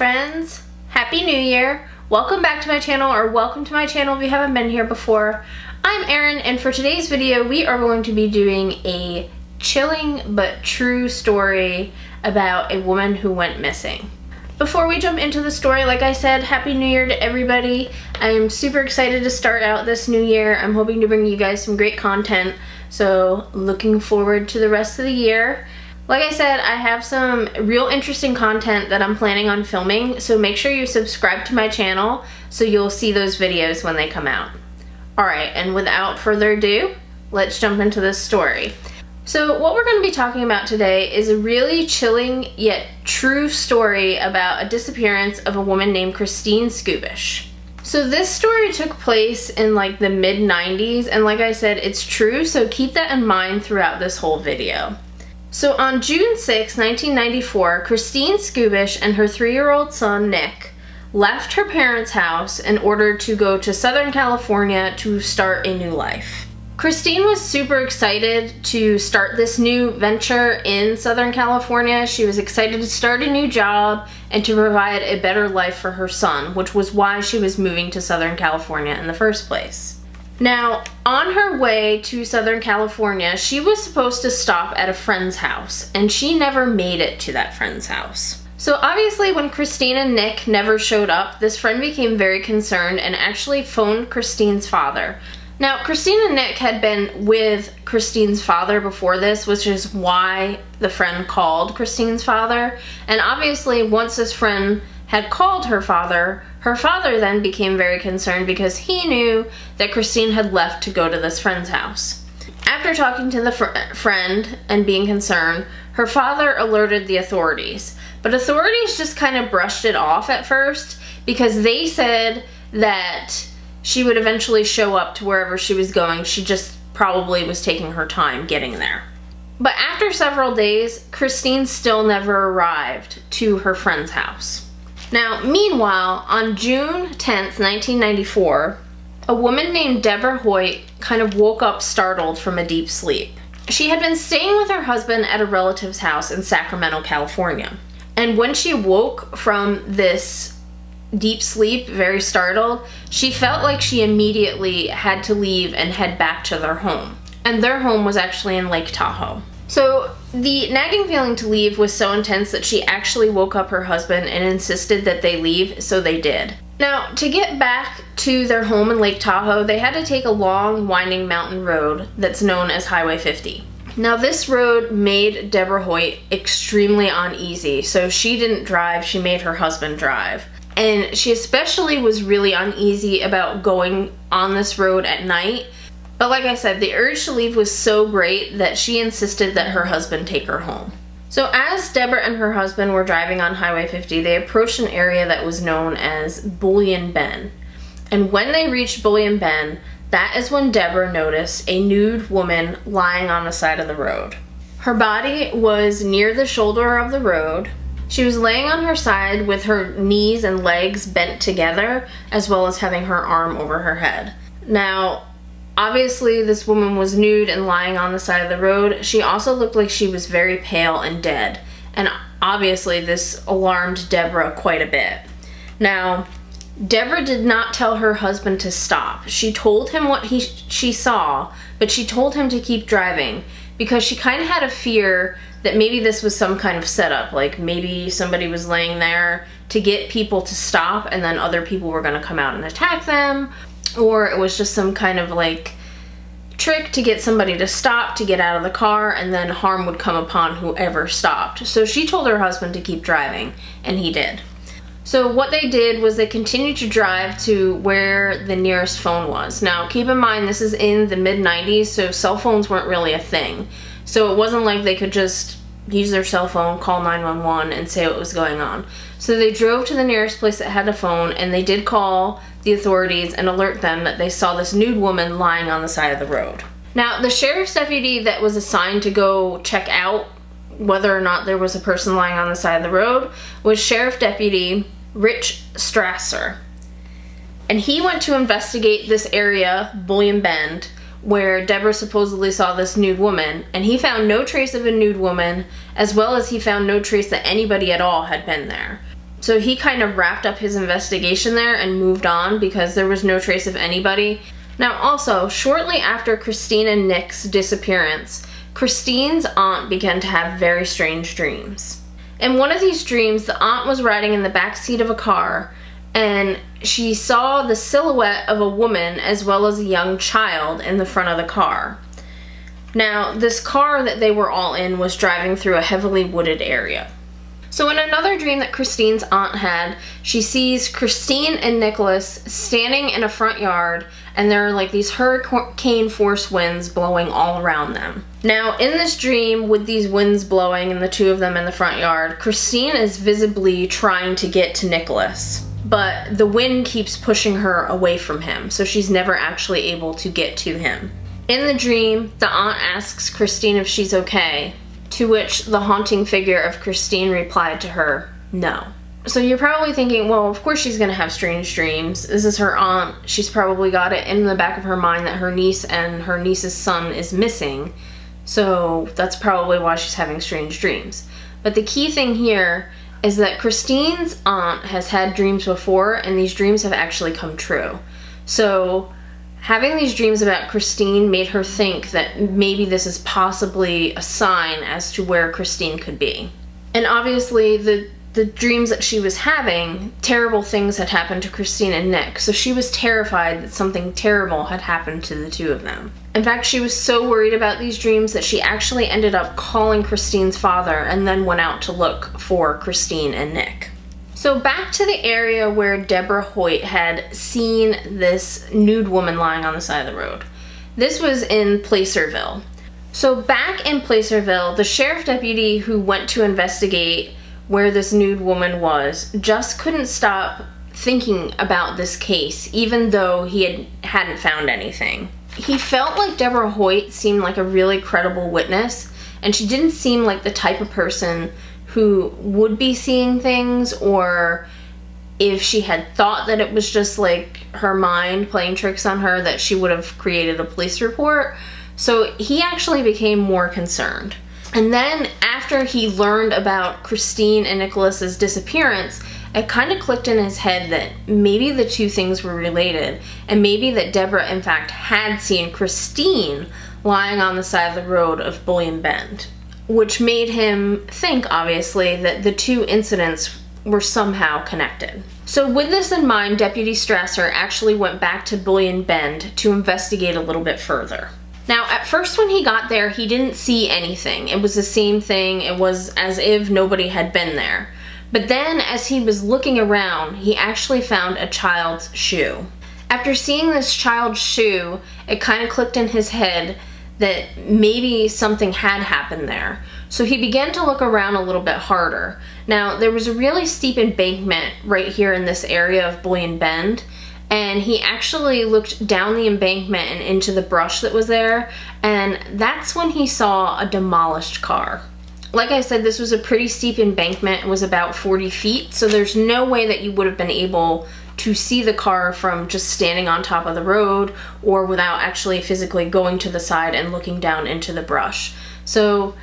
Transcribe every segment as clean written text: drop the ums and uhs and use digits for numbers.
friends, Happy New Year. Welcome back to my channel, or welcome to my channel if you haven't been here before. I'm Erin, and for today's video we are going to be doing a chilling but true story about a woman who went missing. Before we jump into the story, like I said, Happy New Year to everybody. I am super excited to start out this new year. I'm hoping to bring you guys some great content, so looking forward to the rest of the year. Like I said, I have some real interesting content that I'm planning on filming, so make sure you subscribe to my channel so you'll see those videos when they come out. Alright, and without further ado, let's jump into this story. So what we're going to be talking about today is a really chilling yet true story about a disappearance of a woman named Christene Skubish. So this story took place in like the mid-90s, and like I said, it's true, so keep that in mind throughout this whole video. So on June 6, 1994, Christene Skubish and her 3-year-old son, Nick, left her parents' house in order to go to Southern California to start a new life. Christene was super excited to start this new venture in Southern California. She was excited to start a new job and to provide a better life for her son, which was why she was moving to Southern California in the first place. Now, on her way to Southern California, she was supposed to stop at a friend's house, and she never made it to that friend's house. So obviously when Christene and Nick never showed up, this friend became very concerned and actually phoned Christene's father. Now, Christene and Nick had been with Christene's father before this, which is why the friend called Christene's father. And obviously once this friend had called her father then became very concerned because he knew that Christene had left to go to this friend's house. After talking to the friend and being concerned, her father alerted the authorities. But authorities just kind of brushed it off at first because they said that she would eventually show up to wherever she was going. She just probably was taking her time getting there. But after several days, Christene still never arrived to her friend's house. Now, meanwhile, on June 10th, 1994, a woman named Deborah Hoyt kind of woke up startled from a deep sleep. She had been staying with her husband at a relative's house in Sacramento, California. And when she woke from this deep sleep, very startled, she felt like she immediately had to leave and head back to their home. And their home was actually in Lake Tahoe. So the nagging feeling to leave was so intense that she actually woke up her husband and insisted that they leave, so they did. Now, to get back to their home in Lake Tahoe, they had to take a long, winding mountain road that's known as Highway 50. Now, this road made Deborah Hoyt extremely uneasy, so she didn't drive, she made her husband drive. And she especially was really uneasy about going on this road at night. But like I said, the urge to leave was so great that she insisted that her husband take her home. So as Deborah and her husband were driving on Highway 50, they approached an area that was known as Bullion Bend. And when they reached Bullion Bend, that is when Deborah noticed a nude woman lying on the side of the road. Her body was near the shoulder of the road. She was laying on her side with her knees and legs bent together, as well as having her arm over her head. Now, obviously this woman was nude and lying on the side of the road. She also looked like she was very pale and dead. And obviously this alarmed Deborah quite a bit. Now, Deborah did not tell her husband to stop. She told him what she saw, but she told him to keep driving because she kind of had a fear that maybe this was some kind of setup, like maybe somebody was laying there to get people to stop and then other people were going to come out and attack them, or it was just some kind of like trick to get somebody to stop, to get out of the car, and then harm would come upon whoever stopped. So she told her husband to keep driving, and he did. So what they did was they continued to drive to where the nearest phone was. Now keep in mind this is in the mid-90s, so cell phones weren't really a thing. So it wasn't like they could just use their cell phone, call 911 and say what was going on. So they drove to the nearest place that had a phone, and they did call the authorities and alert them that they saw this nude woman lying on the side of the road. Now, the sheriff's deputy that was assigned to go check out whether or not there was a person lying on the side of the road was Sheriff Deputy Rich Strasser. And he went to investigate this area, Bullion Bend, where Deborah supposedly saw this nude woman, and he found no trace of a nude woman, as well as he found no trace that anybody at all had been there. So he kind of wrapped up his investigation there and moved on because there was no trace of anybody. Now also, shortly after Christene and Nick's disappearance, Christene's aunt began to have very strange dreams. In one of these dreams, the aunt was riding in the back seat of a car and she saw the silhouette of a woman as well as a young child in the front of the car. Now, this car that they were all in was driving through a heavily wooded area. So in another dream that Christene's aunt had, she sees Christene and Nicholas standing in a front yard, and there are like these hurricane force winds blowing all around them. Now in this dream, with these winds blowing and the two of them in the front yard, Christene is visibly trying to get to Nicholas, but the wind keeps pushing her away from him, so she's never actually able to get to him. In the dream, the aunt asks Christene if she's okay, to which the haunting figure of Christene replied to her, no. So you're probably thinking, well, of course she's gonna have strange dreams. This is her aunt. She's probably got it in the back of her mind that her niece and her niece's son is missing. So that's probably why she's having strange dreams. But the key thing here is that Christene's aunt has had dreams before, and these dreams have actually come true. So having these dreams about Christene made her think that maybe this is possibly a sign as to where Christene could be. And obviously the dreams that she was having, terrible things had happened to Christene and Nick, so she was terrified that something terrible had happened to the two of them. In fact, she was so worried about these dreams that she actually ended up calling Christene's father and then went out to look for Christene and Nick. So back to the area where Deborah Hoyt had seen this nude woman lying on the side of the road. This was in Placerville. So back in Placerville, the sheriff deputy who went to investigate where this nude woman was just couldn't stop thinking about this case, even though he hadn't found anything. He felt like Deborah Hoyt seemed like a really credible witness, and she didn't seem like the type of person who would be seeing things, or if she had thought that it was just like her mind playing tricks on her, that she would have created a police report. So he actually became more concerned. And then after he learned about Christene and Nicholas's disappearance, it kind of clicked in his head that maybe the two things were related, and maybe that Deborah in fact had seen Christene lying on the side of the road of Bullion Bend, which made him think, obviously, that the two incidents were somehow connected. So with this in mind, Deputy Strasser actually went back to Bullion Bend to investigate a little bit further. Now, at first when he got there, he didn't see anything. It was the same thing. It was as if nobody had been there. But then, as he was looking around, he actually found a child's shoe. After seeing this child's shoe, it kind of clicked in his head that maybe something had happened there. So he began to look around a little bit harder. Now, there was a really steep embankment right here in this area of Bullion Bend, and he actually looked down the embankment and into the brush that was there, and that's when he saw a demolished car. Like I said, this was a pretty steep embankment. It was about 40 feet, so there's no way that you would have been able to see the car from just standing on top of the road or without actually physically going to the side and looking down into the brush. So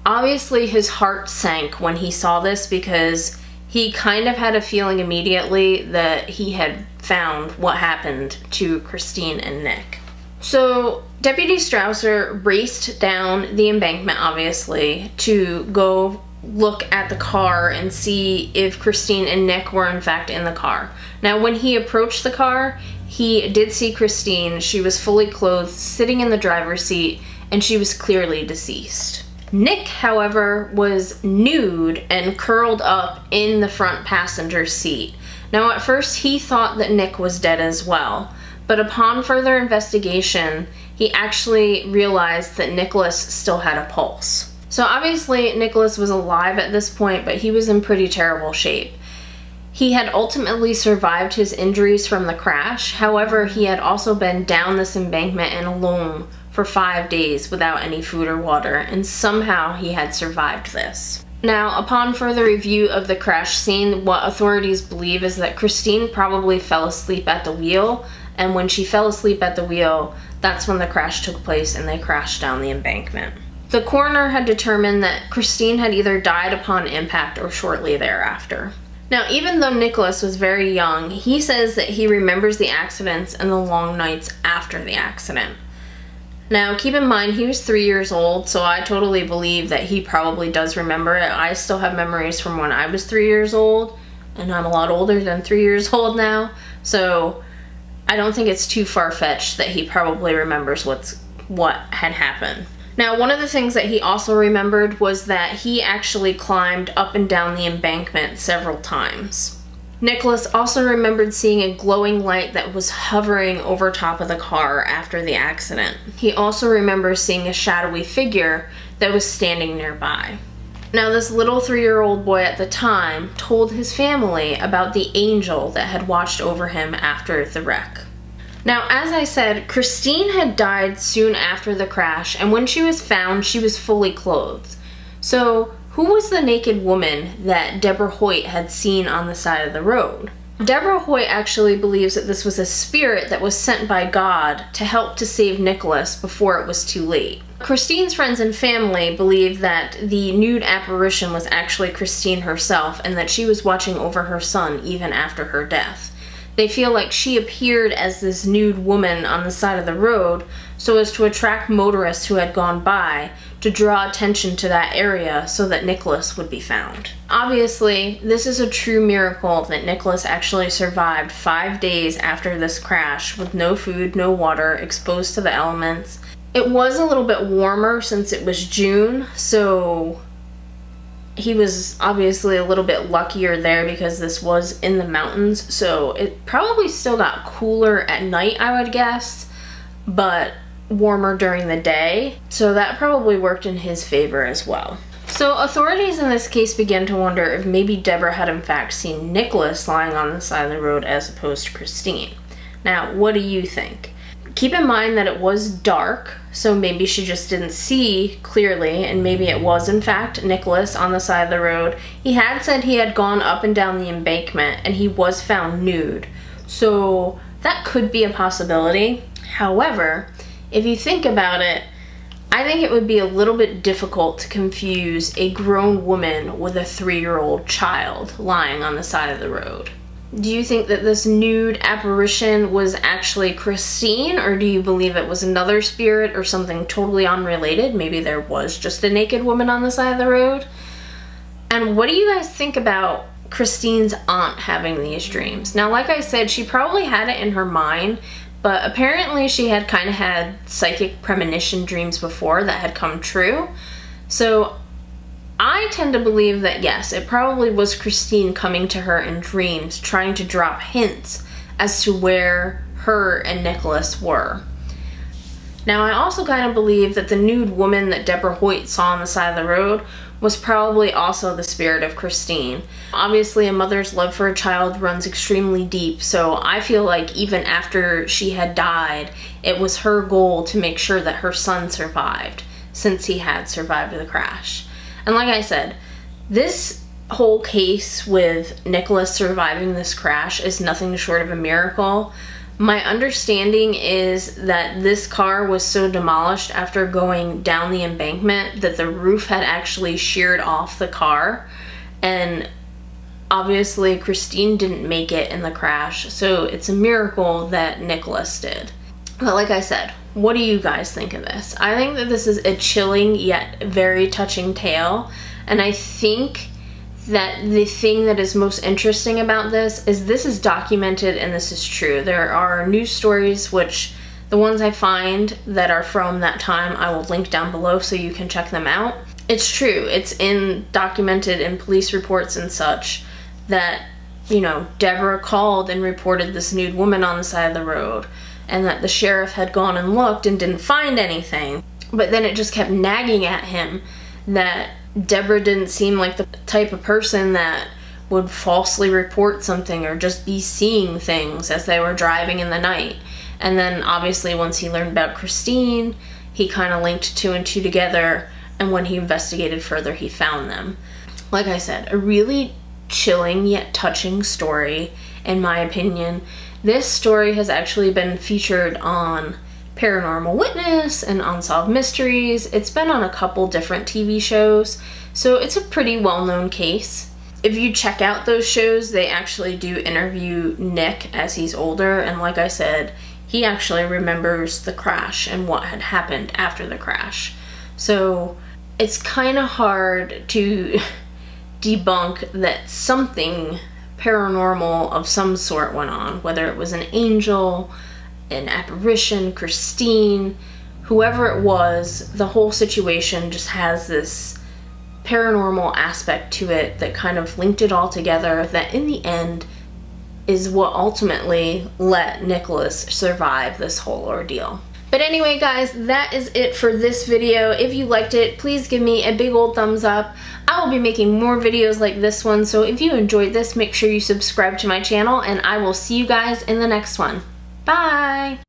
obviously his heart sank when he saw this, because he kind of had a feeling immediately that he had found what happened to Christene and Nick. So Deputy Strasser raced down the embankment, obviously, to go look at the car and see if Christene and Nick were in fact in the car. Now, when he approached the car, he did see Christene. She was fully clothed, sitting in the driver's seat, and she was clearly deceased. Nick, however, was nude and curled up in the front passenger seat. Now, at first he thought that Nick was dead as well, but upon further investigation, he actually realized that Nicholas still had a pulse. So obviously Nicholas was alive at this point, but he was in pretty terrible shape. He had ultimately survived his injuries from the crash. However, he had also been down this embankment and alone for 5 days without any food or water, and somehow he had survived this. Now, upon further review of the crash scene, what authorities believe is that Christene probably fell asleep at the wheel, and when she fell asleep at the wheel, that's when the crash took place and they crashed down the embankment. The coroner had determined that Christene had either died upon impact or shortly thereafter. Now, even though Nicholas was very young, he says that he remembers the accidents and the long nights after the accident. Now, keep in mind, he was 3 years old, so I totally believe that he probably does remember it. I still have memories from when I was 3 years old, and I'm a lot older than 3 years old now, so I don't think it's too far-fetched that he probably remembers what had happened. Now, one of the things that he also remembered was that he actually climbed up and down the embankment several times. Nicholas also remembered seeing a glowing light that was hovering over top of the car after the accident. He also remembers seeing a shadowy figure that was standing nearby. Now, this little 3-year-old boy at the time told his family about the angel that had watched over him after the wreck. Now, as I said, Christene had died soon after the crash, and when she was found, she was fully clothed. So, who was the naked woman that Deborah Hoyt had seen on the side of the road? Deborah Hoyt actually believes that this was a spirit that was sent by God to help to save Nicholas before it was too late. Christene's friends and family believe that the nude apparition was actually Christene herself and that she was watching over her son even after her death. They feel like she appeared as this nude woman on the side of the road so as to attract motorists who had gone by to draw attention to that area so that Nicholas would be found. Obviously, this is a true miracle that Nicholas actually survived 5 days after this crash with no food, no water, exposed to the elements. It was a little bit warmer since it was June, so he was obviously a little bit luckier there because this was in the mountains, so it probably still got cooler at night, I would guess, but warmer during the day, so that probably worked in his favor as well. So authorities in this case began to wonder if maybe Deborah had in fact seen Nicholas lying on the side of the road as opposed to Christene. Now, what do you think? Keep in mind that it was dark, so maybe she just didn't see clearly, and maybe it was in fact Nicholas on the side of the road. He had said he had gone up and down the embankment, and he was found nude, so that could be a possibility. However, if you think about it, I think it would be a little bit difficult to confuse a grown woman with a 3-year-old child lying on the side of the road. Do you think that this nude apparition was actually Christene, or do you believe it was another spirit or something totally unrelated? Maybe there was just a naked woman on the side of the road? And what do you guys think about Christene's aunt having these dreams? Now, like I said, she probably had it in her mind, but apparently she had kind of had psychic premonition dreams before that had come true. So I tend to believe that yes, it probably was Christene coming to her in dreams, trying to drop hints as to where her and Nicholas were. Now, I also kind of believe that the nude woman that Deborah Hoyt saw on the side of the road was probably also the spirit of Christene. Obviously, a mother's love for a child runs extremely deep, so I feel like even after she had died, it was her goal to make sure that her son survived, since he had survived the crash. And like I said, this whole case with Nicholas surviving this crash is nothing short of a miracle. My understanding is that this car was so demolished after going down the embankment that the roof had actually sheared off the car, and obviously Christene didn't make it in the crash, so it's a miracle that Nicholas did. But like I said, what do you guys think of this? I think that this is a chilling yet very touching tale, and I think that the thing that is most interesting about this is documented and this is true. There are news stories, which the ones I find that are from that time I will link down below so you can check them out. It's true. It's documented in police reports and such that, you know, Deborah called and reported this nude woman on the side of the road, and that the sheriff had gone and looked and didn't find anything. But then it just kept nagging at him that Deborah didn't seem like the type of person that would falsely report something or just be seeing things as they were driving in the night. And then obviously once he learned about Christene, he kind of linked 2 and 2 together, and when he investigated further, he found them. Like I said, a really chilling yet touching story, in my opinion. This story has actually been featured on Paranormal Witness and Unsolved Mysteries. It's been on a couple different TV shows, so it's a pretty well-known case. if you check out those shows, they actually do interview Nick as he's older, and like I said, he actually remembers the crash and what had happened after the crash. So it's kind of hard to debunk that something paranormal of some sort went on, whether it was an angel, an apparition, Christene, whoever it was. The whole situation just has this paranormal aspect to it that kind of linked it all together, that in the end is what ultimately let Nicholas survive this whole ordeal. But anyway, guys, that is it for this video. If you liked it, please give me a big old thumbs up. I will be making more videos like this one, so if you enjoyed this, make sure you subscribe to my channel, and I will see you guys in the next one. Bye!